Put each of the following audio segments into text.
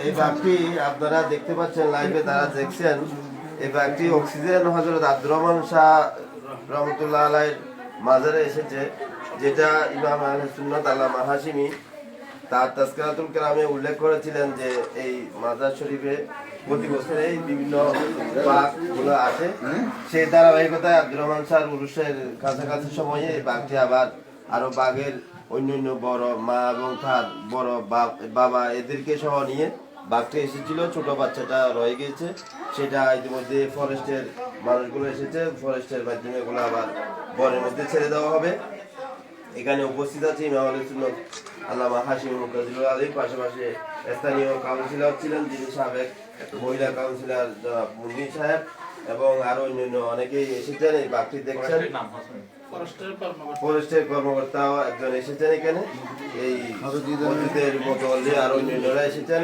এই বাঘটি আপনারা দেখতে পাচ্ছেন, লাইভে তারা দেখছেন। এই বাঘটি অক্সিজেন হযরত আব্দুর রহমান শাহ রহমতুল্লাহ আলাইহির মাজারে এসেছে, যেটা ইমাম আহলে সুন্নাত আল্লামা হাশিমি তার তাজকিরাতুল কেরামে উল্লেখ করেছিলেন যে এই মাজার শরীফে প্রতি বছর এই বিভিন্ন বাঘগুলো আসে। সেই ধারাবাহিকতায় আব্দুর রহমান শাহ উরুসের কাছাকাছি সময়ে এই বাঘটি আবার আরো বাঘের অন্যান্য বড় মা এবং তার বড় বাবা এদেরকে সহ নিয়ে বাঘটা এসেছিল। ছোট বাচ্চাটা রয়ে গিয়েছে, সেটা ইতিমধ্যে ফরেস্টের মানুষগুলো এসেছে, ফরেস্টের মাধ্যমে এগুলো আবার বনের মধ্যে ছেড়ে দেওয়া হবে। এখানে উপস্থিত আছে ইমাম আহলে সুন্নাত আল্লামা হাশিমি মুকাদ্দিরুল আলিম, পাশাপাশি স্থানীয় কাউন্সিলর ছিলেন যিনি সাবেক মহিলা কাউন্সিলর জনাব মুন্নি সাহেব, এবং আরো অন্যান্য অনেকেই এসেছেন। এই বাঘটি দেখছেন, ফরেস্টের কর্মকর্তাও একজন এসেছেন এখানে, এই মসজিদের মোতাওয়াল্লি আরো অন্যান্যরা এসেছেন,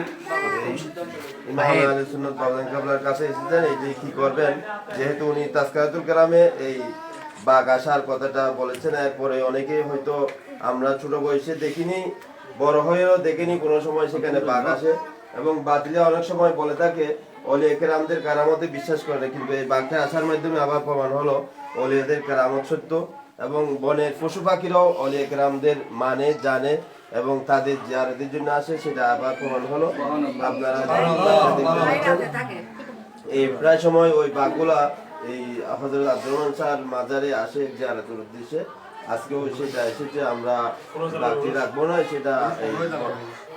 ইমাম আহলে সুন্নাত বাবজান কাবলার কাছে এসেছেন। এই যে কি করবেন, যেহেতু উনি তাজকিরাতুল কেরামে এই বাঘ আসার কথাটা বলেছেন, এরপরে অনেকেই হয়তো আমরা ছোট বয়সে দেখিনি, বড় হয়েও দেখিনি কোনো সময় সেখানে বাঘ আসে, এবং বাতিলে অনেক সময় বলে থাকে ওলিয়া কেরামদের কারামতে বিশ্বাস করে, কিন্তু এই বাঘটা আসার মাধ্যমে আবার প্রমাণ হলো ওলিয়াদের কারামত সত্য, এবং বনের পশু পাখিরাও ওলিয়া কেরামদের মানে জানে এবং তাদের জিয়ারতের জন্য আসে, সেটা আবার প্রমাণ হলো। আপনারা এই প্রায় সময় ওই বাঘগুলা এই হযরত আব্দুর রহমান শাহর মাজারে আসে জিয়ারতের উদ্দেশ্যে। আজকেও সেটা এসেছে, আমরা বাঘটি রাখবো না, সেটা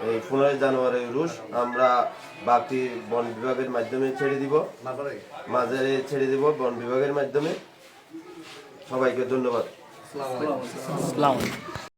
এই 15 জানুয়ারি রুশ আমরা বাঘটি বন বিভাগের মাধ্যমে ছেড়ে দিব, মাজারে ছেড়ে দিব বন বিভাগের মাধ্যমে। সবাইকে ধন্যবাদ।